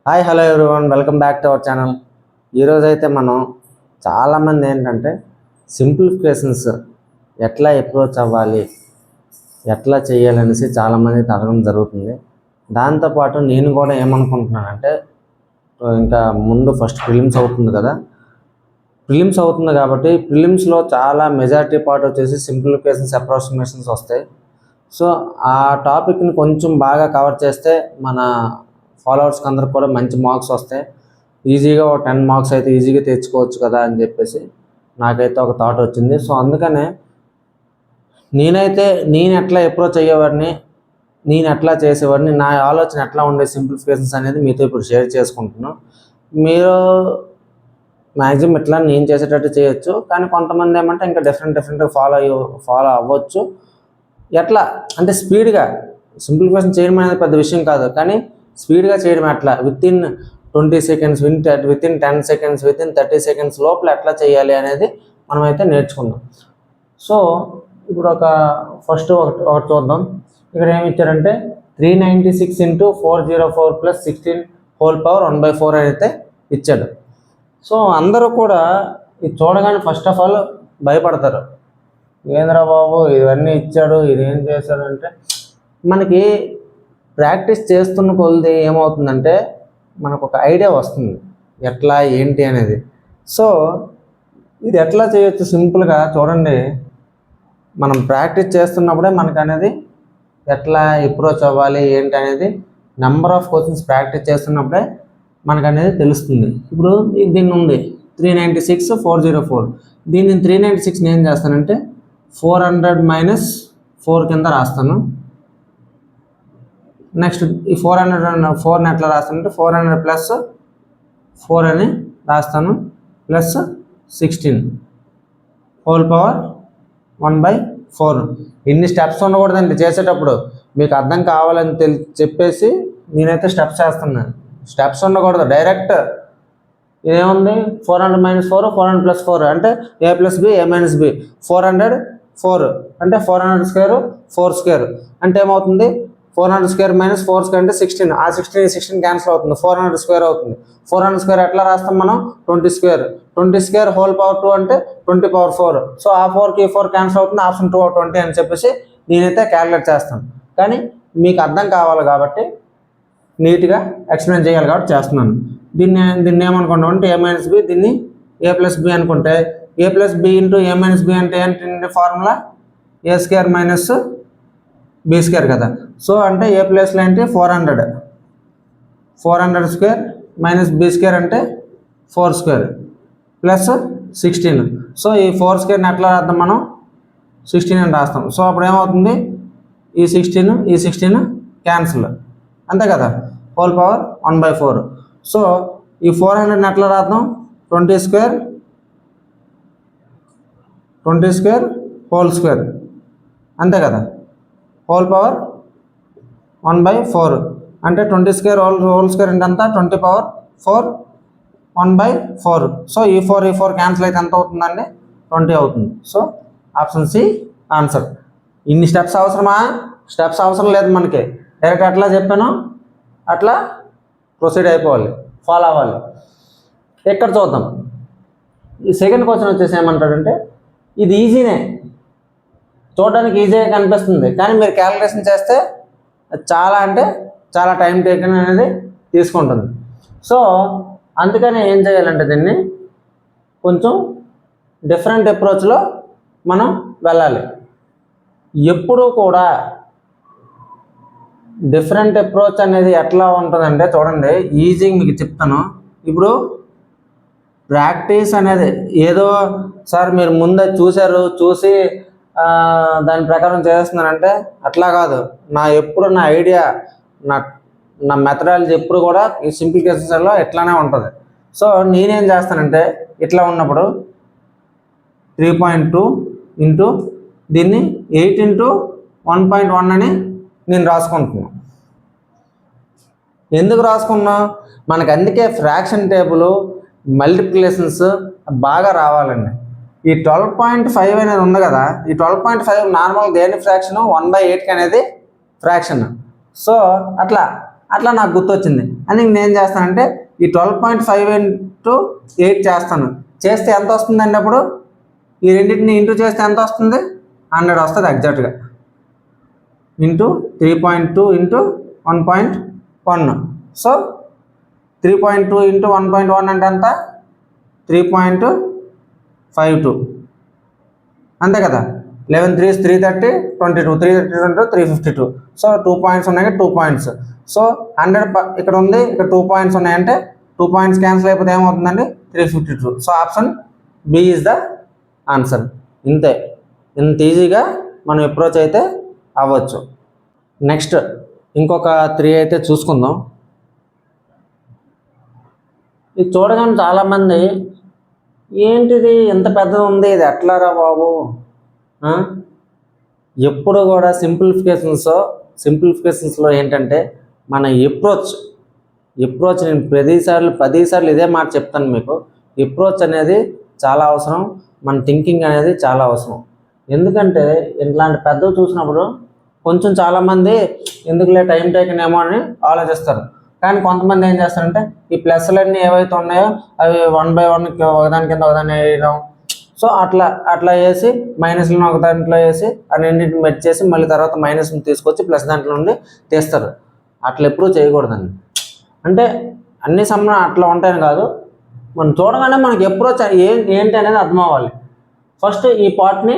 Hi hello everyone, welcome back to our channel. ఈరోజు అయితే మనం చాలామంది ఏంటంటే సింప్లిఫికేషన్స్ ఎట్లా అప్రోచ్ అవ్వాలి, ఎట్లా చేయాలనేసి చాలామంది అడగడం జరుగుతుంది. దాంతోపాటు నేను కూడా ఏమనుకుంటున్నానంటే ఇంకా ముందు ఫస్ట్ ప్రిలిమ్స్ అవుతుంది కదా, ప్రిలిమ్స్ అవుతుంది కాబట్టి ప్రిలిమ్స్లో చాలా మెజారిటీ పార్ట్ వచ్చేసి సింప్లిఫికేషన్స్, అప్రాక్సిమేషన్స్ వస్తాయి. సో ఆ టాపిక్ని కొంచెం బాగా కవర్ చేస్తే మన ఫాలోవర్స్కి అందరికి కూడా మంచి మార్క్స్ వస్తాయి. ఈజీగా ఒక 10 మార్క్స్ అయితే ఈజీగా తెచ్చుకోవచ్చు కదా అని చెప్పేసి నాకైతే ఒక థాట్ వచ్చింది. సో అందుకనే నేను ఎట్లా అప్రోచ్ అయ్యేవాడిని, నేను ఎట్లా చేసేవాడిని, నా ఆలోచన ఎట్లా ఉండే సింప్లిఫికేషన్స్ అనేది మీతో ఇప్పుడు షేర్ చేసుకుంటున్నాను. మీరు మ్యాక్సిమం ఇట్లా నేను చేసేటట్టు చేయొచ్చు, కానీ కొంతమంది ఏమంటే ఇంకా డిఫరెంట్గా ఫాలో అవ్వచ్చు. ఎట్లా అంటే స్పీడ్గా సింప్లిఫికేషన్ చేయడం అనేది పెద్ద విషయం కాదు, కానీ స్పీడ్గా చేయడం ఎట్లా within 20 seconds, within 10 seconds, within 30 seconds లోపల ఎట్లా చేయాలి అనేది మనమైతే నేర్చుకుందాం. సో ఇప్పుడు ఫస్ట్ ఒకటి చూద్దాం. ఇక్కడ ఏమి ఇచ్చారంటే 396 × 404 + 16 హోల్ పవర్ 1/4 అయితే ఇచ్చాడు. సో అందరూ కూడా ఇది చూడగానే ఫస్ట్ ఆఫ్ ఆల్ భయపడతారు. ఏంద్రా బాబు ఇవన్నీ ఇచ్చాడు, ఇది ఏం చేశాడంటే, మనకి ప్రాక్టీస్ చేస్తున్న కొలది ఏమవుతుందంటే మనకు ఒక ఐడియా వస్తుంది ఎట్లా ఏంటి అనేది. సో ఇది ఎట్లా చేయొచ్చు సింపుల్గా చూడండి. మనం ప్రాక్టీస్ చేస్తున్నప్పుడే మనకు అనేది ఎట్లా అప్రోచ్ అవ్వాలి ఏంటి అనేది నెంబర్ ఆఫ్ క్వశ్చన్స్ ప్రాక్టీస్ చేస్తున్నప్పుడే మనకు అనేది తెలుస్తుంది. ఇప్పుడు దీన్ని ఉంది 396 404. దీన్ని 396 ఏం చేస్తానంటే 400 - 4 కింద రాస్తాను. నెక్స్ట్ ఈ 404ని ఎట్లా రాస్తానంటే 400 + 4 అని రాస్తాను, ప్లస్ 16 హోల్ పవర్ 1/4. ఇన్ని స్టెప్స్ ఉండకూడదండి చేసేటప్పుడు. మీకు అర్థం కావాలని చెప్పేసి నేనైతే స్టెప్స్ చేస్తున్నాను. స్టెప్స్ ఉండకూడదు, డైరెక్ట్ ఇదేముంది 400 - 4 400 + 4 అంటే a + b a - b 404 అంటే 400² 4² అంటే ఏమవుతుంది 400² - 4² అంటే 16. ఆ 16 క్యాన్సిల్ అవుతుంది, 400² అవుతుంది. 400² ఎట్లా రాస్తాం మనం 20². 20² హోల్ పవర్ 2 అంటే 20/4. సో ఆ 4కి 4 క్యాన్సిల్ అవుతుంది, ఆప్షన్ 2/20 అని చెప్పేసి నేనైతే క్యాలిక్యులేట్ చేస్తాను. కానీ మీకు అర్థం కావాలి కాబట్టి, నీట్గా ఎక్స్ప్లెయిన్ చేయాలి కాబట్టి చేస్తున్నాను. దీన్ని ఏమనుకుంటాం అంటే a - b, దీన్ని a + b అనుకుంటే a + b × a - b అంటే ఏంటంటే ఫార్ములా a² - b² కదా. సో అంటే ఏ ప్లేస్లో ఏంటి 400² - b² అంటే 4² ప్లస్ 16. సో ఈ 4² ఎట్లా రాద్దాం మనం 16 అని రాస్తాం. సో అప్పుడు ఏమవుతుంది ఈ 16 క్యాన్సిల్, అంతే కదా, హోల్ పవర్ 1/4. సో ఈ 400 ఎట్లా రాద్దాం 20² హోల్ స్క్వేర్, అంతే కదా, హోల్ పవర్ 1/4 అంటే 20² హోల్ స్క్వేర్ అంటే అంతా 20/4 1/4. సో ఈ 4 క్యాన్సిల్ అయితే ఎంత అవుతుందండి 20 అవుతుంది. So option C answer. ఇన్ని స్టెప్స్ అవసరమా? స్టెప్స్ అవసరం లేదు మనకి. డైరెక్ట్ అట్లా చెప్పాను అట్లా ప్రొసీడ్ అయిపోవాలి, ఫాలో అవ్వాలి. ఎక్కడ చూద్దాం. ఈ సెకండ్ క్వశ్చన్ వచ్చేసి ఏమంటాడంటే ఇది ఈజీనే, చూడడానికి ఈజీగా కనిపిస్తుంది, కానీ మీరు క్యాలిక్యులేషన్ చేస్తే చాలా టైం టేకన్ అనేది తీసుకుంటుంది. సో అందుకని ఏం చేయాలంటే దీన్ని కొంచెం డిఫరెంట్ అప్రోచ్లో మనం వెళ్ళాలి. ఎప్పుడూ కూడా డిఫరెంట్ అప్రోచ్ అనేది ఎట్లా ఉంటుందంటే చూడండి, ఈజీగా మీకు చెప్తాను. ఇప్పుడు ప్రాక్టీస్ అనేది ఏదో సార్ మీరు ముందే చూసి దాని ప్రకారం చేస్తున్నానంటే అట్లా కాదు. నా ఐడియా, నా మెథడాలజీ ఎప్పుడు కూడా ఈ సింప్లిఫికేషన్స్లో ఎట్లానే ఉంటుంది. సో నేనేం చేస్తానంటే ఇట్లా ఉన్నప్పుడు 3.2 ఇంటూ దీన్ని 8 × 1.1 అని నేను రాసుకుంటున్నాను. ఎందుకు రాసుకున్నా, మనకు అందుకే ఫ్రాక్షన్ టేబుల్ మల్టిప్లికేషన్స్ బాగా రావాలండి. ఈ 12.5 అనేది ఉంది కదా, ఈ 12.5 నార్మల్ దేని ఫ్రాక్షన్ 1/8 అనేది ఫ్రాక్షన్. సో అట్లా అట్లా నాకు గుర్తొచ్చింది. అని నేను చేస్తానంటే ఈ 12.5 ఇంటూ 8 చేస్తాను. చేస్తే ఎంత వస్తుందండి? అప్పుడు ఈ రెండింటిని ఇంటూ చేస్తే ఎంత వస్తుంది? 100 వస్తుంది ఎగ్జాక్ట్గా. Into 3.2 into 1.1. సో 3.2 ఇంటూ 1.1 అంటే ఎంత? 3.52 అంతే కదా. 11 3 330, 22, 332, 352. సో 2 పాయింట్స్ ఉన్నాయి, 2 పాయింట్స్. సో 100 ఇక్కడ ఉంది, ఇక్కడ 2 పాయింట్స్ ఉన్నాయంటే 2 పాయింట్స్ క్యాన్సిల్ అయిపోతే ఏమవుతుందండి? 352. So option B is the answer. ఇంతే, ఇంత ఈజీగా మనం అప్రోచ్ అయితే అవ్వచ్చు. నెక్స్ట్ ఇంకొక 3 అయితే చూసుకుందాం. ఇది చూడగానే చాలామంది ఏంటిది ఎంత పెద్దది ఉంది, ఇది ఎట్లారా బాబు. ఎప్పుడు కూడా సింప్లిఫికేషన్స్లో ఏంటంటే మన అప్రోచ్ నేను 10 సార్లు ఇదే మాట చెప్తాను మీకు. అప్రోచ్ అనేది చాలా అవసరం, మన థింకింగ్ అనేది చాలా అవసరం. ఎందుకంటే ఇట్లాంటి పెద్దవి చూసినప్పుడు కొంచెం చాలామంది ఎందుకులే టైం టేకన్ ఏమో అని ఆలోచిస్తారు. కానీ కొంతమంది ఏం చేస్తారంటే ఈ ప్లస్లన్నీ ఏవైతే ఉన్నాయో అవి 1 by 1 ఒకదాని కింద ఒకదాన్ని వేయడం. సో అట్లా వేసి మైనస్లను ఒక దాంట్లో వేసి అన్నింటిని మెచ్ చేసి మళ్ళీ తర్వాత మైనస్ని తీసుకొచ్చి ప్లస్ దాంట్లో నుండి తీస్తారు. అట్లా ఎప్పుడూ చేయకూడదండి. అంటే అన్ని సమయం అట్లా ఉంటాయని కాదు, మనం చూడగానే మనకి అప్రోచ్ ఏంటి అనేది అర్థం అవ్వాలి. ఫస్ట్ ఈ పార్ట్ని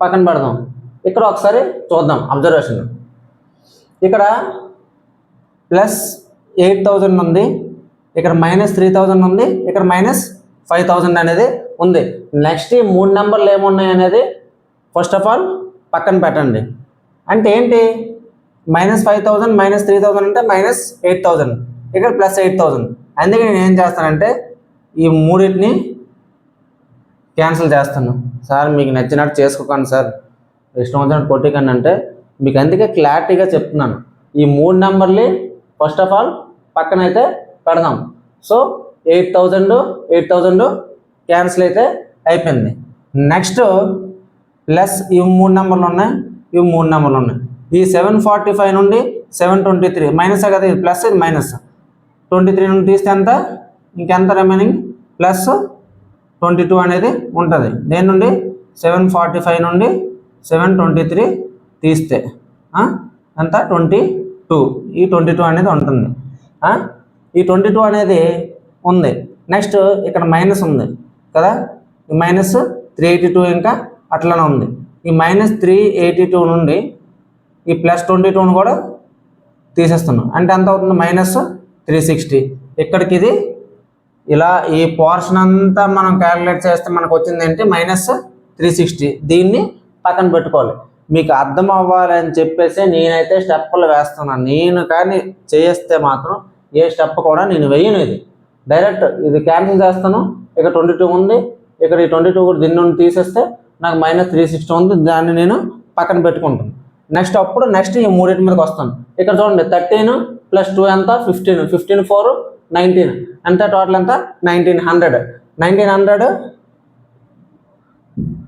పక్కన పెడదాం. ఇక్కడ ఒకసారి చూద్దాం అబ్జర్వేషన్. ఇక్కడ +8,000 ఉంది, ఇక్కడ -3,000 ఉంది, ఇక్కడ -5,000 అనేది ఉంది. నెక్స్ట్ ఈ 3 నెంబర్లు ఏమున్నాయి అనేది ఫస్ట్ ఆఫ్ ఆల్ పక్కన పెట్టండి. అంటే ఏంటి? -5,000 -3,000 అంటే -8,000, ఇక్కడ +8,000. అందుకే నేను ఏం చేస్తానంటే ఈ మూడింటిని క్యాన్సిల్ చేస్తాను. సార్ మీకు నచ్చినట్టు చేసుకోకండి సార్, ఇష్టం వచ్చినట్టు కొట్టికండి అంటే మీకు అందుకే క్లారిటీగా చెప్తున్నాను. ఈ 3 నెంబర్లు ఫస్ట్ ఆఫ్ ఆల్ పక్కన అయితే పెడదాం. సో 8,000 క్యాన్సిల్ అయితే అయిపోయింది. నెక్స్ట్ ప్లస్ ఈ 3 నెంబర్లు ఉన్నాయి, ఇవి 3 నెంబర్లు ఉన్నాయి. ఈ 745 నుండి 723 మైనస్ కదా, ఇది ప్లస్ ఇది మైనస్. 23 నుండి తీస్తే ఎంత? ఇంకెంత రిమైనింగ్? +22 అనేది ఉంటుంది. దేని నుండి? 745 నుండి 723 తీస్తే ఎంత? 22. ఈ 22 అనేది ఉంటుంది. ఈ 22 అనేది ఉంది. నెక్స్ట్ ఇక్కడ మైనస్ ఉంది కదా, ఈ -382 ఇంకా అట్లనే ఉంది. ఈ -382 నుండి ఈ +22ను కూడా తీసేస్తున్నాం. అంటే ఎంత అవుతుంది? -360. ఇక్కడికి ఇది ఇలా ఈ పోర్షన్ అంతా మనం క్యాలిక్యులేట్ చేస్తే మనకు వచ్చింది ఏంటి? -360. దీన్ని పక్కన పెట్టుకోవాలి. మీకు అర్థం అవ్వాలని చెప్పేసి నేనైతే స్టెప్పులు వేస్తున్నాను. నేను కానీ చేస్తే మాత్రం ఏ స్టెప్ కూడా నేను వేయను. ఇది డైరెక్ట్ ఇది క్యాన్సిల్ చేస్తాను. ఇక్కడ 22 ఉంది, ఇక్కడ ఈ 22 కూడా దీని నుండి తీసేస్తే నాకు -360 ఉంది. దాన్ని నేను పక్కన పెట్టుకుంటాను. నెక్స్ట్ ఈ మూడింటి మీదకి వస్తాను. ఇక్కడ చూడండి 13 + 2 ఎంత? 15. 15 4 19 ఎంత? టోటల్ ఎంత? 1900. 1900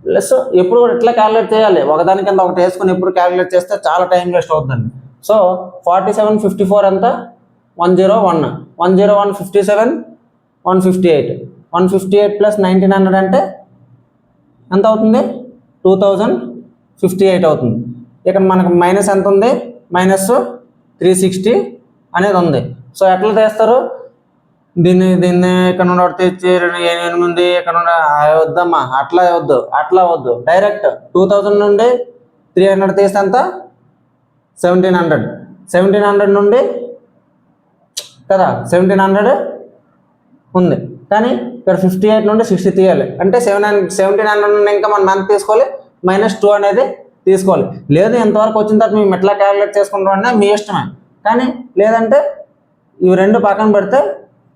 ప్లస్ ఎప్పుడు కూడా ఇట్లా క్యాలిక్యులేట్ చేయాలి. ఒకదాని కింద ఒకటి వేసుకుని ఎప్పుడు క్యాలిక్యులేట్ చేస్తే చాలా టైం వేస్ట్ అవుతుందండి. సో 47 54 ఎంత? 101. 101 57 158. 158 + 1900 అంటే ఎంత అవుతుంది? 2058 అవుతుంది. ఇక్కడ మనకు మైనస్ ఎంత ఉంది? -360 అనేది ఉంది. సో ఎట్లా చేస్తారు దీన్ని? ఇక్కడ నుండి ఒకటి తెచ్చి 8 ఇక్కడ నుండి వద్దమ్మా, అట్లా వద్దు. డైరెక్ట్ 2000 నుండి 300 తీస్తే ఎంత? 1700. 1700 నుండి కదా 1700 ఉంది, కానీ ఇక్కడ 58 నుండి 60 తీయాలి. అంటే 1700 నుండి ఇంకా మనం ఎంత తీసుకోవాలి? -2 అనేది తీసుకోవాలి. లేదు ఎంతవరకు వచ్చిన తర్వాత మేము ఎట్లా క్యాలిక్యులేట్ చేసుకుంటాం అంటే మీ ఇష్టమే. కానీ లేదంటే ఇవి రెండు పక్కన పెడితే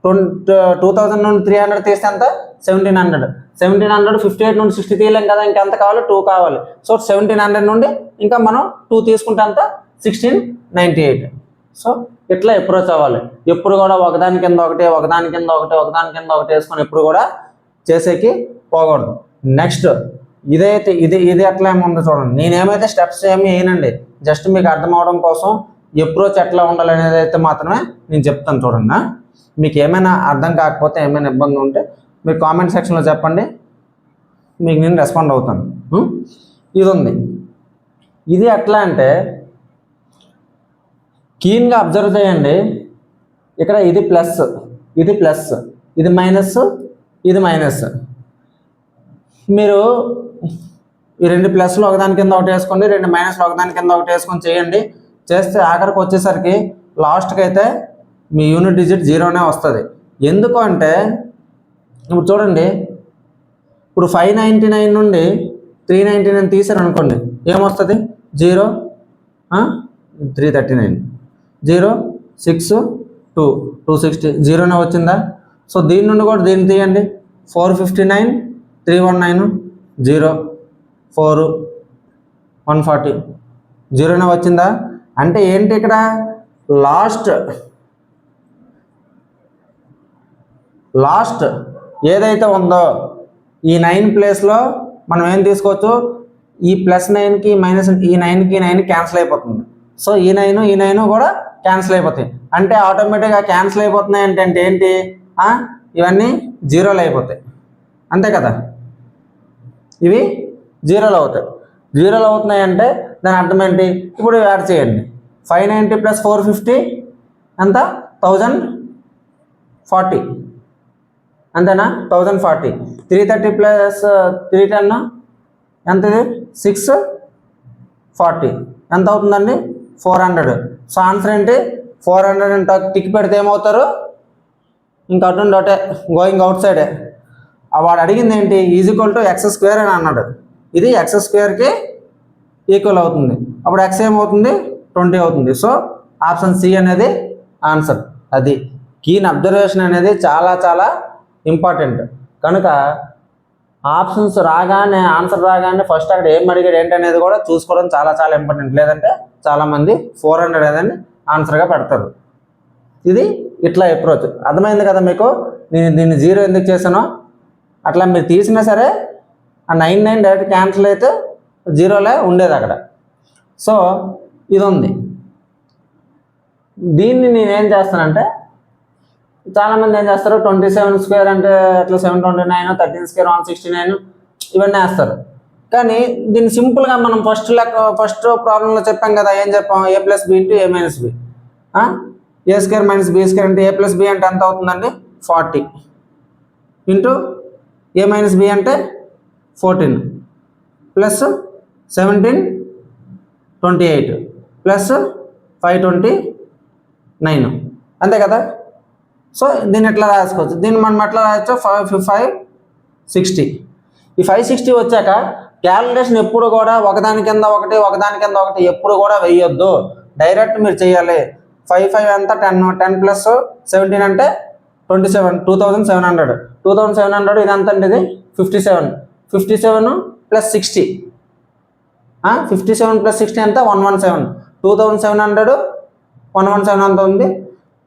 2000 నుండి 300 తీస్తే ఎంత? 1700. 1700 58 నుండి 60 తీయలేం కదా, ఇంకెంత కావాలి? 2 కావాలి. సో 1700 నుండి ఇంకా మనం 2 తీసుకుంటే అంత 1698. సో ఇట్లా అప్రోచ్ అవ్వాలి. ఎప్పుడు కూడా ఒకదాని కింద ఒకటి వేసుకొని ఎప్పుడు కూడా చేసేకి పోకూడదు. నెక్స్ట్ ఇది ఎట్లా ఏముందో చూడండి. నేనేమైతే స్టెప్స్ ఏమి వేయనండి, జస్ట్ మీకు అర్థం అవడం కోసం అప్రోచ్ ఎట్లా ఉండాలనేది అయితే మాత్రమే నేను చెప్తాను. చూడండి, మీకు ఏమైనా అర్థం కాకపోతే ఏమైనా ఇబ్బంది ఉంటే మీరు కామెంట్ సెక్షన్లో చెప్పండి, మీకు నేను రెస్పాండ్ అవుతాను. ఇది ఉంది, ఇది ఎట్లా అంటే కీన్గా అబ్జర్వ్ చేయండి. ఇక్కడ ఇది ప్లస్, ఇది ప్లస్, ఇది మైనస్, ఇది మైనస్. మీరు ఈ రెండు ప్లస్లు ఒకదాని కింద ఒకటి వేసుకోండి, రెండు మైనస్లు ఒకదాని కింద ఒకటి వేసుకొని చేయండి. చేస్తే ఆఖరికి వచ్చేసరికి లాస్ట్కి అయితే మీ యూనిట్ డిజిట్ 0నే వస్తుంది. ఎందుకు అంటే ఇప్పుడు చూడండి, ఇప్పుడు 599 నుండి 399 తీసారు అనుకోండి, ఏమొస్తుంది? 0 339 0 6 2 260 0నే వచ్చిందా? సో దీని నుండి కూడా దీన్ని తీయండి, 459 319 0 4 140 0నే వచ్చిందా? అంటే ఏంటి ఇక్కడ లాస్ట్ ఏదైతే ఉందో ఈ 9 ప్లేస్లో మనం ఏం తీసుకోవచ్చు? ఈ +9కి మైనస్ ఈ 9కి 9 క్యాన్సిల్ అయిపోతుంది. సో ఈ 9 కూడా క్యాన్సిల్ అయిపోతాయి. అంటే ఆటోమేటిక్గా క్యాన్సిల్ అయిపోతున్నాయి అంటే ఏంటి? ఇవన్నీ 0లు అయిపోతాయి, అంతే కదా? ఇవి 0లు అవుతాయి. 0లు అవుతున్నాయి అంటే దాని అర్థం ఏంటి? ఇప్పుడు యాడ్ చేయండి. 590 + 450 ఎంత? 1040, అంతేనా? 1040. 330 + 310 ఎంత? 640 ఎంత అవుతుందండి? 400. సో ఆన్సర్ ఏంటి? 400 అంటే టిక్ పెడితే ఏమవుతారు? ఇంకా అటు ఒకటే గోయింగ్ అవుట్ సైడే. వాడు అడిగింది ఏంటి? = x² అని అన్నాడు. ఇది x²కి ఈక్వల్ అవుతుంది. అప్పుడు x ఏమవుతుంది? 20 అవుతుంది. సో ఆప్షన్ సి అనేది ఆన్సర్. అది కీన్ అబ్జర్వేషన్ అనేది చాలా చాలా ఇంపార్టెంట్. కనుక ఆప్షన్స్ రాగానే, ఆన్సర్ రాగానే ఫస్ట్ అక్కడ ఏం అడిగాడు ఏంటనేది కూడా చూసుకోవడం చాలా చాలా ఇంపార్టెంట్. లేదంటే చాలామంది 400 అనేది ఆన్సర్గా పెడతారు. ఇది ఇట్లా అప్రోచ్. అర్థమైంది కదా మీకు? నేను దీన్ని 0 ఎందుకు చేశానో? అట్లా మీరు తీసినా సరే ఆ 99 డైరెక్ట్ క్యాన్సిల్ అయితే 0లే ఉండేది అక్కడ. సో ఇది ఉంది. దీన్ని నేనేం చేస్తానంటే, చాలామంది ఏం చేస్తారు, 27² అంటే అట్లా 729, 13² 169 ఇవన్నీ వేస్తారు. కానీ దీన్ని సింపుల్గా మనం ఫస్ట్ ప్రాబ్లంలో చెప్పాం కదా, ఏం చెప్పాం? a + b × a - b. a² - b² అంటే a + b అంటే ఎంత అవుతుందండి? 40 ఇంటూ a - b అంటే 14 ప్లస్ 17 28 ప్లస్ 529, అంతే కదా? సో దీన్ని ఎట్లా రాసుకోవచ్చు? దీన్ని మనం ఎట్లా రాయొచ్చు? 560. ఈ 560 వచ్చాక క్యాలిక్యులేషన్ ఎప్పుడు కూడా ఒకదాని కింద ఒకటి ఎప్పుడు కూడా వేయొద్దు. డైరెక్ట్ మీరు చేయాలి. 5 ఎంత? 10 + 17 అంటే 27, 2700. 2700 ఇది ఎంత అండి? ఇది 57. 57 + 60, 57 + 60 ఎంత? 117. 2700 117 ఎంత ఉంది?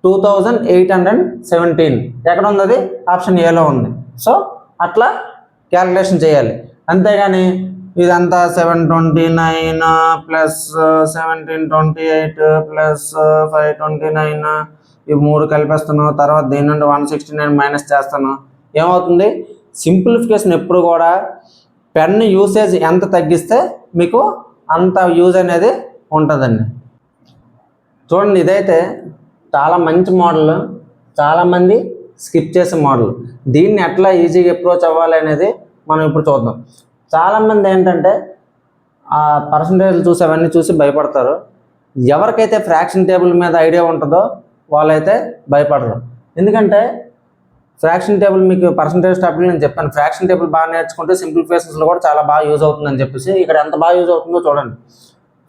2817. ఎక్కడ ఉంది అది? ఆప్షన్ ఏలో ఉంది. సో అట్లా క్యాలిక్యులేషన్ చేయాలి. అంతేగాని ఇదంతా 729 + 1728 + 529 ఇవి 3 కలిపేస్తాను. తర్వాత దీని నుండి 169 మైనస్ చేస్తాను. ఏమవుతుంది? సింప్లిఫికేషన్ ఎప్పుడు కూడా పెన్ యూసేజ్ ఎంత తగ్గిస్తే మీకు అంత యూజ్ అనేది ఉంటుందండి. చూడండి, ఇదైతే చాలా మంచి మోడల్, చాలామంది స్కిప్ చేసే మోడల్. దీన్ని ఎట్లా ఈజీగా అప్రోచ్ అవ్వాలి అనేది మనం ఇప్పుడు చూద్దాం. చాలామంది ఏంటంటే ఆ పర్సంటేజ్లు చూసి అవన్నీ చూసి భయపడతారు. ఎవరికైతే ఫ్రాక్షన్ టేబుల్ మీద ఐడియా ఉంటుందో వాళ్ళైతే భయపడరు. ఎందుకంటే ఫ్రాక్షన్ టేబుల్ మీకు పర్సంటేజ్ టాపిక్ నేను చెప్పాను. ఫ్రాక్షన్ టేబుల్ బాగా నేర్చుకుంటే సింప్లిఫికేషన్స్లో కూడా చాలా బాగా యూజ్ అవుతుందని చెప్పేసి ఇక్కడ ఎంత బాగా యూజ్ అవుతుందో చూడండి.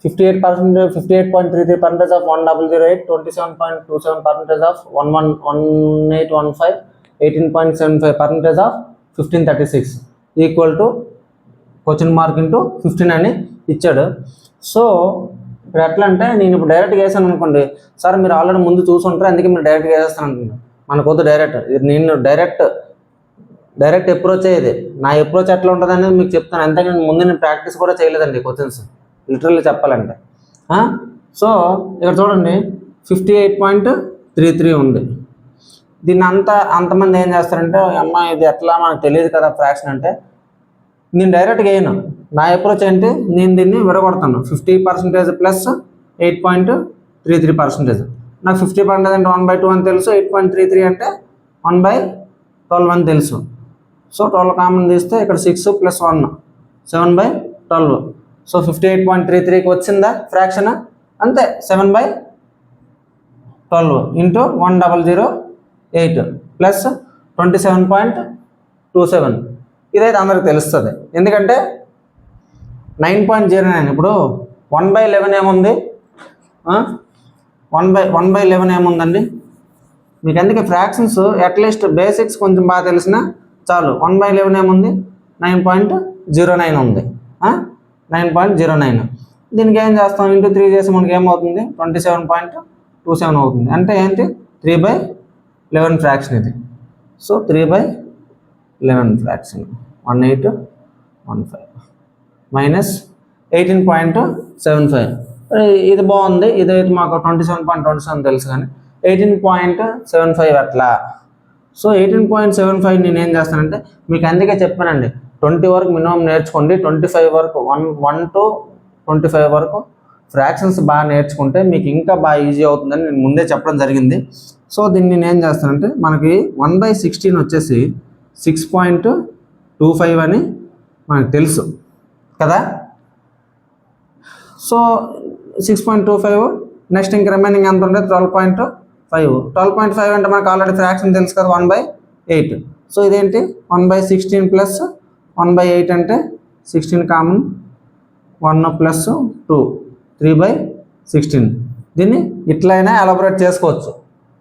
58.33% ఆఫ్ 1008, 27.27% ఆఫ్ 1815, 18.75% ఆఫ్ 1536 = (?) అని ఇచ్చాడు. సో ఇప్పుడు ఎట్లా అంటే, నేను ఇప్పుడు డైరెక్ట్గా వేసాను అనుకోండి, సార్ మీరు ఆల్రెడీ ముందు చూసుంటారు అందుకే మీరు డైరెక్ట్గా వేసేస్తాను అనుకుంటున్నాను. మనకొద్దు డైరెక్ట్. ఇది నేను డైరెక్ట్ అప్రోచ్ అయ్యేది. నా అప్రోచ్ ఎట్లా ఉంటుంది అనేది మీకు చెప్తాను. అంతేగాని ముందు నేను ప్రాక్టీస్ కూడా చేయలేదండి క్వశ్చన్స్, లిటరల్లీ చెప్పాలంటే. సో ఇక్కడ చూడండి 58.33 ఉంది. దీన్ని అంతమంది ఏం చేస్తారంటే అమ్మ ఇది ఎట్లా మనకు తెలియదు కదా ఫ్రాక్షన్ అంటే, నేను డైరెక్ట్గా వేయను. నా అప్రోచ్ ఏంటి, నేను దీన్ని విడగొడతాను. 50% ప్లస్ 8.33%. నాకు 50% అంటే 1/2 అని తెలుసు, 8.33 అంటే 1/12 అని తెలుసు. సో 12 కామన్ తీస్తే ఇక్కడ 6 + 1 7/12. సో 58.33కి వచ్చిందా ఫ్రాక్షన్, అంతే. 7/12 ఇంటూ 1008 ప్లస్ 27.27. ఇదైతే అందరికి తెలుస్తుంది, ఎందుకంటే 9.09. ఇప్పుడు 1/11 ఏముంది, 1/11 ఏముందండి మీకు. అందుకే ఫ్రాక్షన్స్ అట్లీస్ట్ బేసిక్స్ కొంచెం బాగా తెలిసినా చాలు. 1/11 ఏముంది, 9.09 ఉంది. 9.09. దీనికి ఏం చేస్తాం, ఇంటూ 3 చేసి మనకి ఏమవుతుంది, 27.27 అవుతుంది. అంటే ఏంటి, 3/11 ఫ్రాక్షన్ ఇది. So 3/11 fraction 1815 minus 18.75. ఇది బాగుంది. ఇదైతే మాకు 27.27 తెలుసు, కానీ 18.75 అట్లా. సో 18.75 నేను ఏం చేస్తానంటే, మీకు అందుకే చెప్పానండి 20 వరకు మినిమం నేర్చుకోండి. 25 వరకు 1 to 25 వరకు ఫ్రాక్షన్స్ బాగా నేర్చుకుంటే మీకు ఇంకా బాగా ఈజీ అవుతుందని నేను ముందే చెప్పడం జరిగింది. సో దీన్ని నేను ఏం చేస్తానంటే, మనకి 1/16 వచ్చేసి 6.25 అని మనకు తెలుసు కదా. సో 6.25 నెక్స్ట్ ఇంక రిమైనింగ్ ఎంత ఉంటుంది, 12.5. 12.5 అంటే మనకు ఆల్రెడీ ఫ్రాక్షన్ తెలుసు కదా, 1/8. సో ఇదేంటి 1/16 ప్లస్ 1/8 అంటే 16 కామన్ 1 + 2 3/16. దీన్ని ఇట్లయినా ఎలాబొరేట్ చేసుకోవచ్చు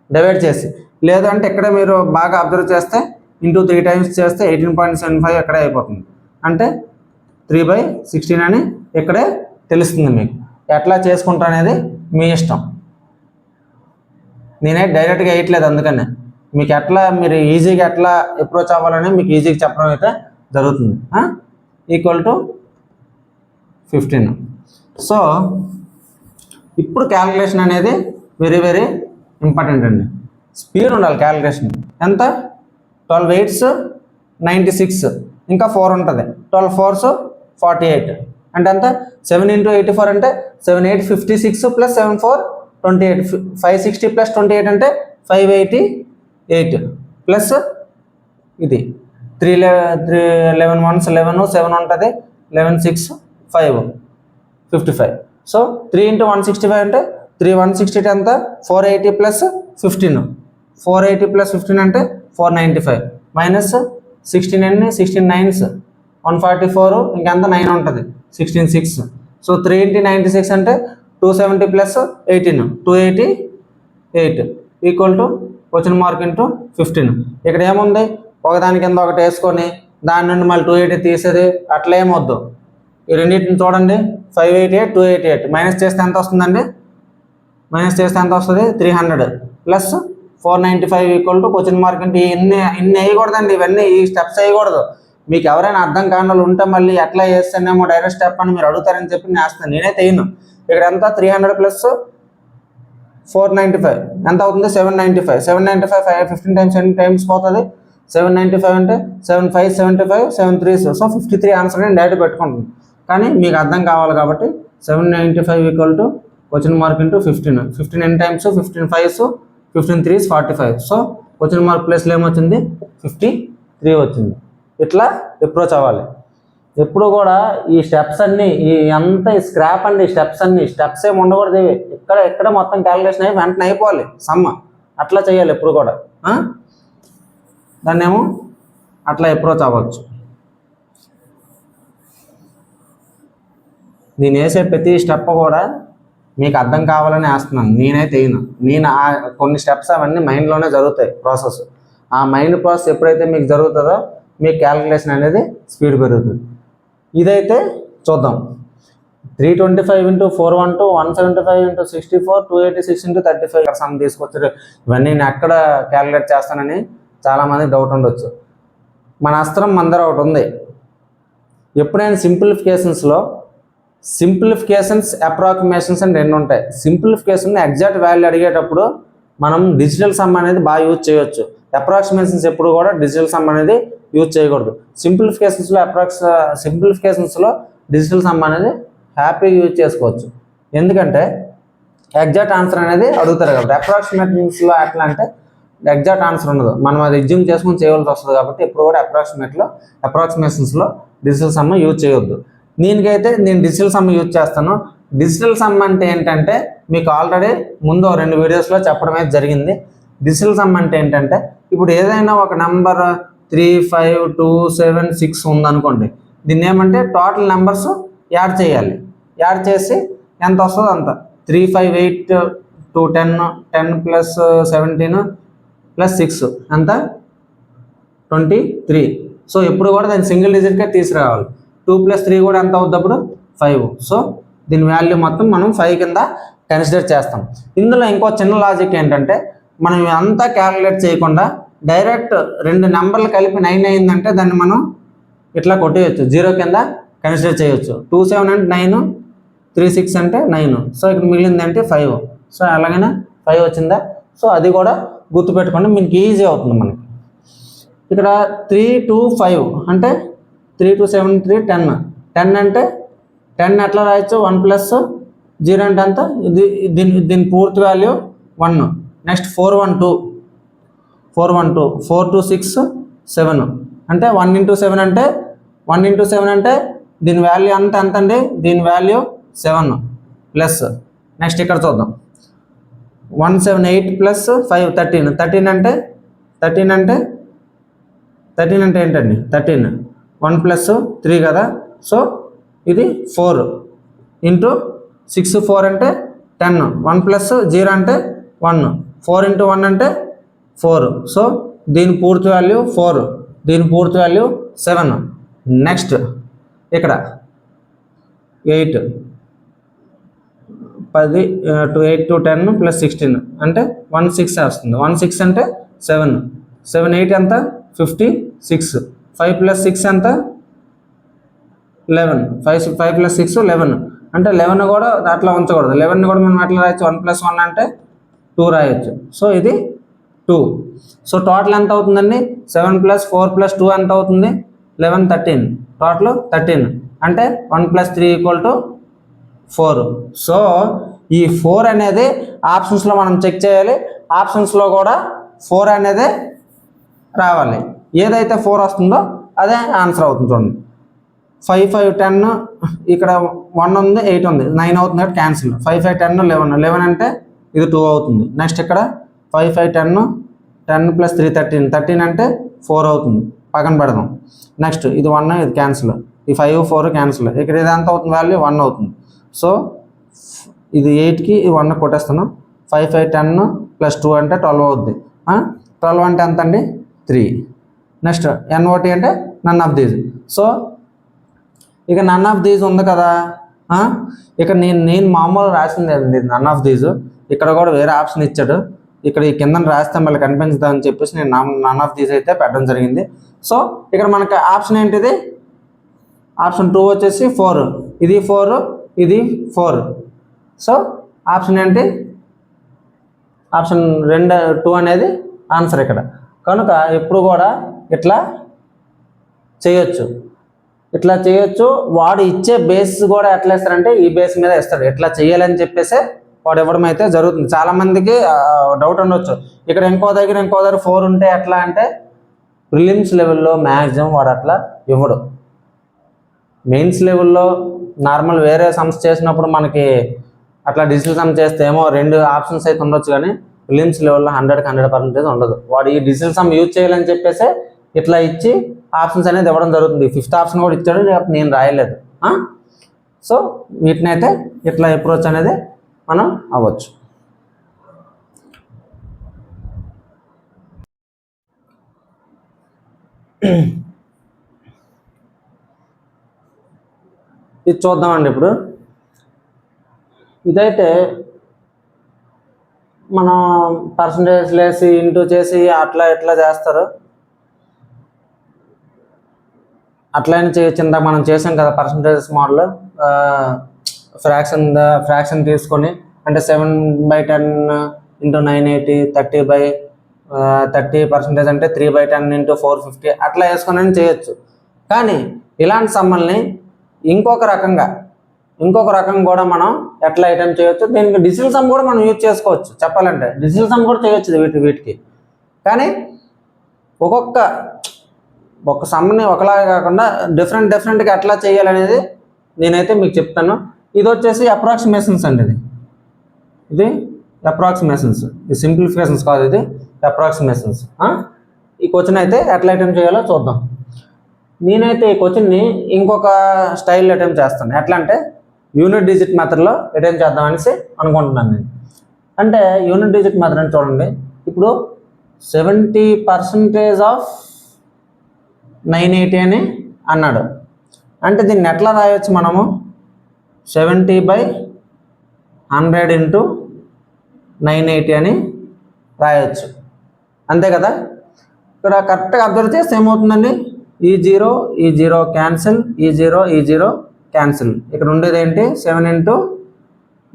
డివైడ్ చేసి. లేదు అంటే ఇక్కడే మీరు బాగా అబ్జర్వ్ చేస్తే ఇంటూ 3 టైమ్స్ చేస్తే 18.75 ఇక్కడే అయిపోతుంది. అంటే 3/16 అని ఇక్కడే తెలుస్తుంది మీకు. ఎట్లా చేసుకుంటా అనేది మీ ఇష్టం, నేనే డైరెక్ట్గా వేయట్లేదు. అందుకనే మీకు ఎట్లా మీరు ఈజీగా ఎట్లా అప్రోచ్ అవ్వాలని మీకు ఈజీగా చెప్పడం అయితే జరుగుతుంది. Equal to 15. సో ఇప్పుడు క్యాలిక్యులేషన్ అనేది వెరీ వెరీ ఇంపార్టెంట్ అండి. స్పీడ్ ఉండాలి క్యాలిక్యులేషన్. ఎంత, 12 8s 96, ఇంకా 4 ఉంటుంది, 12 4s 48. అంటే ఎంత, 7 × 84 అంటే 7 8 56 + 7 4 28. 560 + 28 అంటే 588 ప్లస్ ఇది 3 11 1s 11 7 ఉంటుంది, 11 6 5 55. సో 3 × 165 అంటే 3 160 ఎంత, 480 + 15. 480 + 15 అంటే 495 మైనస్ 16 ఎన్ని 16 9s 144, ఇంకెంత 9 ఉంటుంది, 16 6. సో 3 × 96 అంటే 270 + 18 288 equal to question mark into 15. ఇక్కడ ఏముంది, ఒకదాని కింద ఒకటి వేసుకొని దాని నుండి మళ్ళీ 280 తీసేది అట్లా ఏమొద్దు. ఈ రెండింటిని చూడండి, 588 288 మైనస్ చేస్తే ఎంత వస్తుందండి, మైనస్ చేస్తే ఎంత వస్తుంది, 300 plus 495 equal to question mark into. ఇన్ని వేయకూడదండి, ఇవన్నీ ఈ స్టెప్స్ వేయకూడదు. మీకు ఎవరైనా అర్థం కాని వాళ్ళు ఉంటే మళ్ళీ ఎట్లా చేస్తానేమో డైరెక్ట్ స్టెప్ అని మీరు అడుగుతారని చెప్పి నేను వేస్తాను, నేనైతే వేయను. ఇక్కడ ఎంత, 300 + 495 ఎంత అవుతుంది, 795. 795 15 టైమ్స్ ఎన్ని టైమ్స్ పోతుంది, 795 అంటే 7 5 75 7 3s. సో 53 ఆన్సర్ నేను డైరెక్ట్ పెట్టుకుంటాను. కానీ మీకు అర్థం కావాలి కాబట్టి 795 equal to question mark into 15. 15 ఎన్ని times, 15 5s 15 3s 45. So question mark ప్లేస్లో ఏమొచ్చింది, 53 వచ్చింది. ఇట్లా అప్రోచ్ అవ్వాలి. ఎప్పుడు కూడా ఈ స్టెప్స్ అన్నీ ఈ స్క్రాప్ అండి. స్టెప్స్ ఏమి ఉండకూడదు. ఇక్కడ మొత్తం క్యాలిక్యులేషన్ అయ్యి వెంటనే అయిపోవాలి సమ్మ. అట్లా చేయాలి ఎప్పుడు కూడా. దాన్ని ఏమో అట్లా అప్రోచ్ అవ్వచ్చు. నేను వేసే ప్రతి స్టెప్ కూడా మీకు అర్థం కావాలని వేస్తున్నాను. నేనైతే నేను కొన్ని స్టెప్స్ అవన్నీ మైండ్లోనే జరుగుతాయి ప్రాసెస్. ఆ మైండ్ ప్రాసెస్ ఎప్పుడైతే మీకు జరుగుతుందో మీకు క్యాలిక్యులేషన్ అనేది స్పీడ్ పెరుగుతుంది. ఇదైతే చూద్దాం. 325 × 412 175 × 64 286 × 35 సమ్ తీసుకొచ్చారు. ఇవన్నీ నేను ఎక్కడ క్యాలిక్యులేట్ చేస్తానని చాలామంది డౌట్ ఉండొచ్చు. మన అస్త్రం మందర ఒకటి ఉంది. ఎప్పుడైనా సింప్లిఫికేషన్స్లో సింప్లిఫికేషన్స్, అప్రాక్సిమేషన్స్ అని రెండు ఉంటాయి. సింప్లిఫికేషన్ ఎగ్జాక్ట్ వాల్యూ అడిగేటప్పుడు మనం డిజిటల్ సమ్ అనేది బాగా యూజ్ చేయొచ్చు. అప్రాక్సిమేషన్స్ ఎప్పుడు కూడా డిజిటల్ సమ్ అనేది యూజ్ చేయకూడదు. సింప్లిఫికేషన్స్లో డిజిటల్ సమ్ అనేది హ్యాపీగా యూజ్ చేసుకోవచ్చు. ఎందుకంటే ఎగ్జాక్ట్ ఆన్సర్ అనేది అడుగుతారు కాబట్టి. అప్రాక్సిమేషన్స్లో ఎట్లా అంటే ఎగ్జాక్ట్ ఆన్సర్ ఉండదు, మనం అది ఎగ్జ్యూమ్ చేసుకుని చేయవలసి వస్తుంది. కాబట్టి ఎప్పుడు కూడా అప్రాక్సిమేషన్స్లో డిజిటల్ సమ్ యూజ్ చేయొద్దు. దీనికైతే నేను డిజిటల్ సమ్ యూజ్ చేస్తాను. డిజిటల్ సమ్ అంటే ఏంటంటే మీకు ఆల్రెడీ ముందు 2 వీడియోస్లో చెప్పడం అయితే జరిగింది. డిజిటల్ సమ్ అంటే ఏంటంటే ఇప్పుడు ఏదైనా ఒక నెంబర్ 3, 5, 2, 7, 6 ఉందనుకోండి. దీన్ని ఏమంటే టోటల్ నెంబర్స్ యాడ్ చేయాలి. యాడ్ చేసి ఎంత వస్తుందో అంత 3, 5, 8 to 10, 10 plus 17 plus 6 అంత 23. సో ఎప్పుడు కూడా దాన్ని సింగిల్ డిజిట్గా తీసుకురావాలి. 2 plus 3 కూడా ఎంత అవుతుంది అప్పుడు 5. సో దీని వాల్యూ మొత్తం మనం 5 కింద కన్సిడర్ చేస్తాం. ఇందులో ఇంకో చిన్న లాజిక్ ఏంటంటే మనం అంతా క్యాలిక్యులేట్ చేయకుండా డైరెక్ట్ 2 నెంబర్లు కలిపి 9 అయిందంటే దాన్ని మనం ఇట్లా కొట్టేయచ్చు, 0 కింద కన్సిడర్ చేయొచ్చు. 2, 7 అంటే 9, 3, 6 అంటే 9. సో ఇక్కడ మిగిలింది అంటే 5. సో అలాగైనా 5 వచ్చిందా? సో అది కూడా గుర్తుపెట్టుకోండి, మీకు ఈజీ అవుతుంది. మనకి ఇక్కడ 3 to 5 అంటే 3 to 7, 3, 10. 10 అంటే 10 ఎట్లా రాయొచ్చు? 1 plus 0 అంటే అంత దీని పూర్తి వాల్యూ 1. నెక్స్ట్ 4, 1, 2, 4, 1, 2, 4 to 6, 7 అంటే 1 into 7 అంటే 1 into 7 అంటే దీని వాల్యూ అంత ఎంత అండి? దీని వాల్యూ 7 ప్లస్ నెక్స్ట్ ఇక్కడ చూద్దాం 1, 7, 8 plus 5, 13. 13 అంటే ఏంటండి? 13 1 plus 3 కదా. సో ఇది 4 ఇంటూ 6, 4 అంటే 10. 1 plus 0 అంటే 1. 4 into 1 అంటే 4. సో దీని పూర్తి వాల్యూ 4, దీని పూర్తి వాల్యూ 7. నెక్స్ట్ ఇక్కడ 8 8 to 10 plus 16 అంటే 16 వస్తుంది. 16 అంటే 7. 7, 8 ఎంత? 56. 5 plus 6 ఎంత? 11. 5 plus 6, 11 అంటే 11 కూడా అట్లా ఉంచకూడదు. 11 కూడా మనం అట్లా రాయొచ్చు. 1 plus 1 అంటే 2 రాయొచ్చు. సో ఇది 2. సో టోటల్ ఎంత అవుతుందండి? 7 plus 4 plus 2 ఎంత అవుతుంది? 11, 13. టోటల్ 13 అంటే 1 plus 3 = 4. సో ఈ 4 అనేది ఆప్షన్స్లో మనం చెక్ చేయాలి. ఆప్షన్స్లో కూడా 4 అనేది రావాలి. ఏదైతే 4 వస్తుందో అదే ఆన్సర్ అవుతుంది. చూడండి 5, 5, 10 ఇక్కడ 1 ఉంది, 8 ఉంది, 9 అవుతుంది కాబట్టి క్యాన్సిల్. 5, 5, 10, 11 అంటే ఇది 2 అవుతుంది. నెక్స్ట్ ఇక్కడ 5, 5, 10 plus 3, 13 అంటే 4 అవుతుంది. పక్కన పెడదాం. నెక్స్ట్ ఇది 1, ఇది క్యాన్సిల్. ఈ 5, 4 క్యాన్సిల్. ఇక్కడ ఇది ఎంత అవుతుంది? వాల్యూ 1 అవుతుంది. సో ఇది 8కి ఈ 1 కొట్టేస్తాను. 5, 5, 10 plus 2 అంటే 12 అవుద్ది. 12 అంటే ఎంత అండి? 3. నెక్స్ట్ NOT అంటే నన్ ఆఫ్ దీస్. సో ఇక నన్ ఆఫ్ దీస్ ఉంది కదా. ఇక నేను మామూలు రాసింది అండి నన్ ఆఫ్ దీస్. ఇక్కడ కూడా వేరే ఆప్షన్ ఇచ్చాడు. ఇక్కడ ఈ కింద రాస్తే మళ్ళీ కనిపించదని చెప్పేసి నేను నన్ ఆఫ్ దీస్ అయితే పెట్టడం జరిగింది. సో ఇక్కడ మనకి ఆప్షన్ ఏంటిది? ఆప్షన్ 2 వచ్చేసి 4. ఇది 4, ఇది 4. సో ఆప్షన్ ఏంటి? ఆప్షన్ 2 అనేది ఆన్సర్ ఇక్కడ. కనుక ఎప్పుడు కూడా ఇట్లా చేయొచ్చు. వాడు ఇచ్చే బేస్ కూడా ఎట్లా ఇస్తారంటే ఈ బేస్ మీద ఇస్తాడు. ఎట్లా చేయాలని చెప్పేసి వాడు ఇవ్వడం అయితే జరుగుతుంది. చాలామందికి డౌట్ ఉండొచ్చు, ఇక్కడ ఇంకో దగ్గర 4 ఉంటే ఎట్లా అంటే ప్రిలిమ్స్ లెవెల్లో మ్యాక్సిమం వాడు అట్లా ఇవ్వడు. మెయిన్స్ లెవెల్లో నార్మల్ వేరే సమ్స్ చేసినప్పుడు మనకి అట్లా డిజిటల్ సమ్ చేస్తే ఏమో 2 ఆప్షన్స్ అయితే ఉండొచ్చు, కానీ ప్రిలిమ్స్ లెవెల్లో 100కి 100% ఉండదు. వాడు ఈ డిజిటల్ సమ్ యూజ్ చేయాలని చెప్పేసి ఇట్లా ఇచ్చి ఆప్షన్స్ అనేది ఇవ్వడం జరుగుతుంది. 5th ఆప్షన్ కూడా ఇచ్చాడు, నేను రాయలేదు. సో వీటిని అయితే ఇట్లా అప్రోచ్ అనేది మనం అవ్వచ్చు. ఇది చూద్దామండి. ఇప్పుడు ఇదైతే మనం పర్సంటేజ్ లేసి ఇంటూ చేసి అట్లా ఎట్లా చేస్తారు. అట్లయినా చేయొచ్చు. ఇందాక మనం చేసాం కదా పర్సంటేజెస్ మోడల్, ఫ్రాక్షన్ తీసుకొని అంటే 7/10 × 980 30/30% అంటే 3/10 × 450 అట్లా వేసుకొని చేయొచ్చు. కానీ ఇలాంటి సమ్మల్ని ఇంకొక రకం కూడా మనం ఎట్లా ఐటమ్ చేయొచ్చు. దీనికి డిజిటల్ సమ్ కూడా మనం యూజ్ చేసుకోవచ్చు. చెప్పాలంటే డిజిటల్ సమ్ కూడా చేయొచ్చు వీటికి. కానీ ఒక్కొక్క సమ్ని ఒకలాగా కాకుండా డిఫరెంట్గా ఎట్లా చేయాలనేది నేనైతే మీకు చెప్తాను. ఇది వచ్చేసి అప్రాక్సిమేషన్స్ అండి. ఇది అప్రాక్సిమేషన్స్, ఇది సింప్లిఫికేషన్స్ కాదు, ఇది అప్రాక్సిమేషన్స్. ఈ క్వశ్చన్ అయితే ఎట్లా అటెంప్ట్ చేయాలో చూద్దాం. నేనైతే ఈ క్వశ్చన్ని ఇంకొక స్టైల్లో అటెంప్ట్ చేస్తాను. ఎట్లా అంటే యూనిట్ డిజిట్ మెథడ్లో అటెంప్ట్ చేద్దాం అనేసి అనుకుంటున్నాను నేను. అంటే యూనిట్ డిజిట్ మెథడ్ అని చూడండి. ఇప్పుడు 70% ఆఫ్ 980 అని అన్నాడు. అంటే దీన్ని ఎట్లా రాయొచ్చు మనము? 70/100 × 980 అని రాయొచ్చు. అంతే కదా. ఇక్కడ కరెక్ట్గా అబ్జర్వ్ చేస్తే ఏమవుతుందండి? ఈ జీరో క్యాన్సిల్, ఈ జీరో క్యాన్సిల్. ఇక్కడ ఉండేది ఏంటి? 7 ×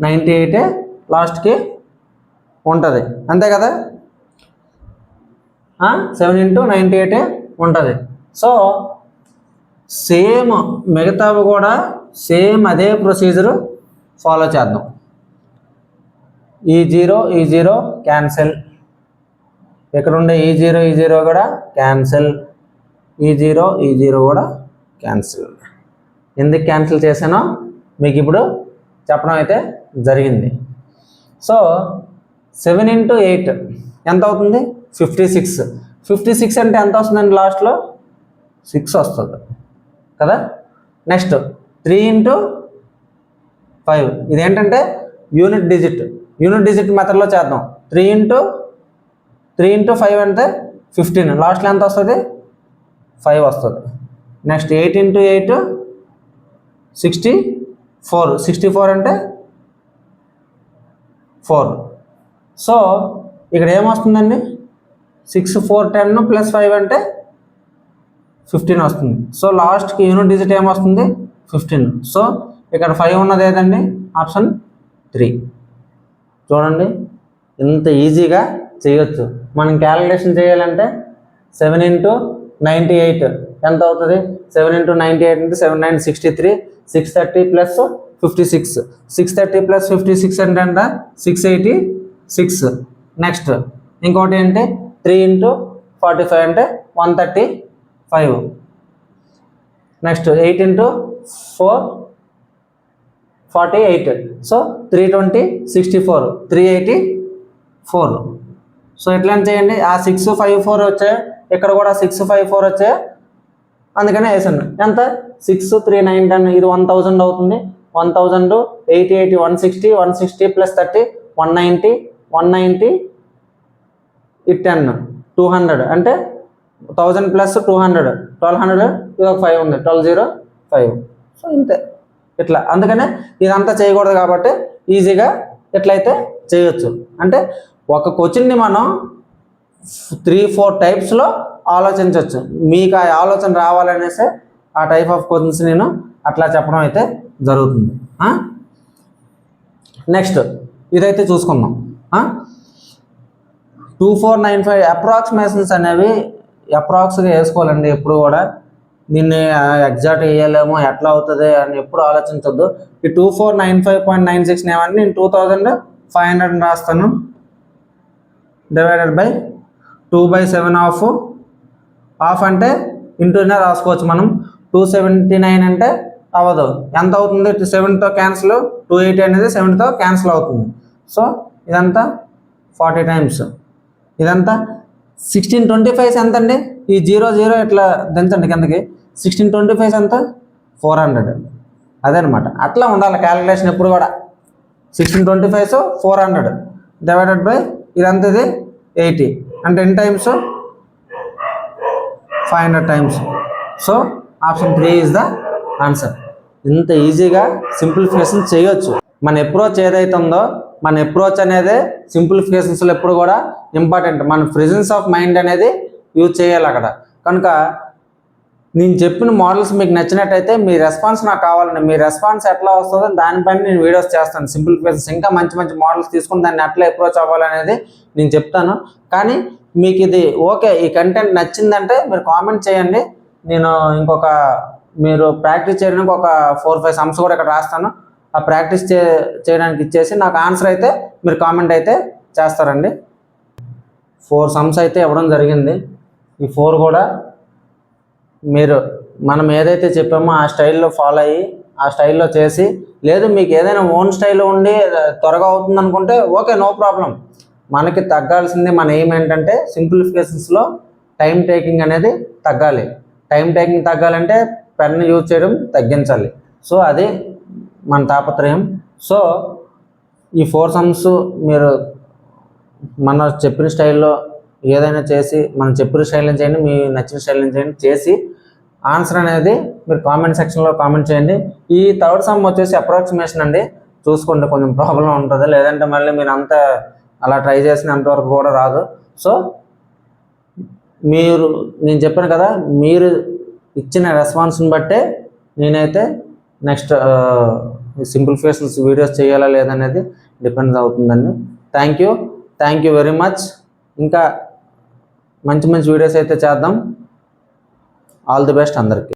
98 లాస్ట్కి ఉంటుంది. అంతే కదా. 7 × 98 ఉంటుంది. సో సేమ్ మిగతావి కూడా సేమ్ అదే ప్రొసీజరు ఫాలో చేద్దాం. ఈ జీరో క్యాన్సిల్, ఇక్కడ ఉండే ఈ జీరో కూడా క్యాన్సిల్, ఈ జీరో కూడా క్యాన్సిల్. ఎందుకు క్యాన్సిల్ చేశానో మీకు ఇప్పుడు చెప్పడం అయితే జరిగింది. సో 7 × 8 ఎంత అవుతుంది? 56. 56 అంటే ఎంత వస్తుందండి? లాస్ట్లో 6 వస్తుంది కదా. నెక్స్ట్ 3 × 5. ఇదేంటంటే యూనిట్ డిజిట్ మెథడ్లో చేద్దాం. 3 × 5 అంటే 15. లాస్ట్లో ఎంత వస్తుంది? 5 వస్తుంది. నెక్స్ట్ 8 × 8 64. 64 అంటే 4. సో ఇక్కడ ఏమొస్తుందండి? 6 4 10 + 5 అంటే 15 వస్తుంది. సో లాస్ట్కి యూనిట్ డిజిట్ ఏమొస్తుంది? 15. సో ఇక్కడ 5 ఉన్నది ఏదండి? ఆప్షన్ 3. చూడండి ఇంత ఈజీగా చేయొచ్చు. మనం క్యాలిక్యులేషన్ చేయాలంటే 7 × 98 ఎంత అవుతుంది? 7 × 98 అంటే 7 9 63. 630 + 56. 630 + 56 అంటే 686. నెక్స్ట్ ఇంకోటి ఏంటి? 3 × 45 అంటే 135. నెక్స్ట్ 8 × 4 48. సో 320 64 384. సో ఎట్లా చేయండి? ఆ 654 వచ్చాయి, ఇక్కడ కూడా 654 వచ్చాయి, అందుకనే వేసాను. ఎంత? 6 3 9 10. ఇది 1000 అవుతుంది. 1000 80 80 160 160 + 30 190 190 10 200 అంటే 1000 + 200 1200. ఇది ఒక 5 ఉంది, 1205. సో ఇంతే ఇట్లా. అందుకనే ఇదంతా చేయకూడదు కాబట్టి ఈజీగా ఎట్లయితే చేయొచ్చు. అంటే ఒక క్వశ్చన్ని మనం 3-4 టైప్స్లో ఆలోచించవచ్చు. మీకు ఆ ఆలోచన రావాలనేసి ఆ టైప్ ఆఫ్ క్వశ్చన్స్ నేను అట్లా చెప్పడం అయితే జరుగుతుంది. నెక్స్ట్ ఇదైతే చూసుకుందాం. 2495 అప్రాక్సిమేషన్స్ అనేవి అప్రాక్స్గా వేసుకోవాలండి. ఎప్పుడు కూడా దీన్ని ఎగ్జాక్ట్ వేయలేమో, ఎట్లా అవుతుంది అని ఎప్పుడు ఆలోచించొద్దు. ఈ 2495.96 ఏమంటే నేను 2500 రాస్తాను. డివైడెడ్ బై 2/7 ఆఫ్ అంటే ఇంటూనే రాసుకోవచ్చు మనం. 279 అంటే అవ్వదు. ఎంత అవుతుంది? 7తో క్యాన్సిల్. 280 అనేది 7తో క్యాన్సిల్ అవుతుంది. సో ఇదంతా 40 టైమ్స్. ఇదంతా 1625 ఎంత అండి? ఈ 0 ఇట్లా దించండి కిందకి. 1625 ఎంత? 400. అదనమాట. అట్లా ఉండాలి క్యాలిక్యులేషన్ ఎప్పుడు కూడా. 1625 400 డివైడెడ్ బై ఇదంతా ఇది 80 అంటే ఎన్ని times? 500 times. So option 3 is the answer. ఇంత ఈజీగా సింప్లిఫికేషన్ చేయొచ్చు. మన అప్రోచ్ ఏదైతే ఉందో, మన అప్రోచ్ అనేది సింప్లిఫికేషన్స్లో ఎప్పుడు కూడా ఇంపార్టెంట్. మన ప్రెజెన్స్ ఆఫ్ మైండ్ అనేది యూజ్ చేయాలి అక్కడ. కనుక నేను చెప్పిన మోడల్స్ మీకు నచ్చినట్టయితే మీ రెస్పాన్స్ నాకు కావాలండి. మీ రెస్పాన్స్ ఎట్లా వస్తుందో దానిపైన నేను వీడియోస్ చేస్తాను. సింప్లిఫికేషన్స్ ఇంకా మంచి మంచి మోడల్స్ తీసుకుని దాన్ని ఎట్లా అప్రోచ్ అవ్వాలనేది నేను చెప్తాను. కానీ మీకు ఇది ఓకే, ఈ కంటెంట్ నచ్చిందంటే మీరు కామెంట్ చేయండి. నేను మీరు ప్రాక్టీస్ చేయడానికి ఒక 4-5 సమ్స్ కూడా ఇక్కడ రాస్తాను. ఆ ప్రాక్టీస్ చేయడానికి ఇచ్చేసి నాకు ఆన్సర్ అయితే మీరు కామెంట్ అయితే చేస్తారండి. 4 సమ్స్ అయితే ఇవ్వడం జరిగింది. ఈ 4 కూడా మీరు మనం ఏదైతే చెప్పామో ఆ స్టైల్లో ఫాలో అయ్యి ఆ స్టైల్లో చేసి, లేదు మీకు ఏదైనా ఓన్ స్టైల్లో ఉండి త్వరగా అవుతుంది అనుకుంటే ఓకే, నో ప్రాబ్లం. మనకి తగ్గాల్సింది మన ఎయిమ్ ఏంటంటే సింప్లిఫికేషన్స్లో టైం టేకింగ్ అనేది తగ్గాలి. టైం టేకింగ్ తగ్గాలంటే పెన్ యూజ్ చేయడం తగ్గించాలి. సో అది మన తాపత్రయం. సో ఈ 4 సమ్స్ మీరు మన చెప్పిన స్టైల్లో ఏదైనా చేసి, మనం చెప్పిన స్టైల్లో చేయండి, మీ నచ్చిన స్టైల్లో చేయండి, చేసి ఆన్సర్ అనేది మీరు కామెంట్ సెక్షన్లో కామెంట్ చేయండి. ఈ 3rd సమ్ వచ్చేసి అప్రాక్సిమేషన్ అండి, చూసుకోండి, కొంచెం ప్రాబ్లం ఉంటుంది. లేదంటే మళ్ళీ మీరు అంతా అలా ట్రై చేసినంతవరకు కూడా రాదు. సో నేను చెప్పాను కదా, మీరు ఇచ్చిన రెస్పాన్స్ని బట్టే నేనైతే నెక్స్ట్ సింప్లిఫికేషన్స్ వీడియోస్ చేయాలా లేదనేది డిపెండ్స్ అవుతుందండి. Thank you very much. ఇంకా మంచి మంచి వీడియోస్ అయితే చేద్దాం. ఆల్ ది బెస్ట్ అందరికీ.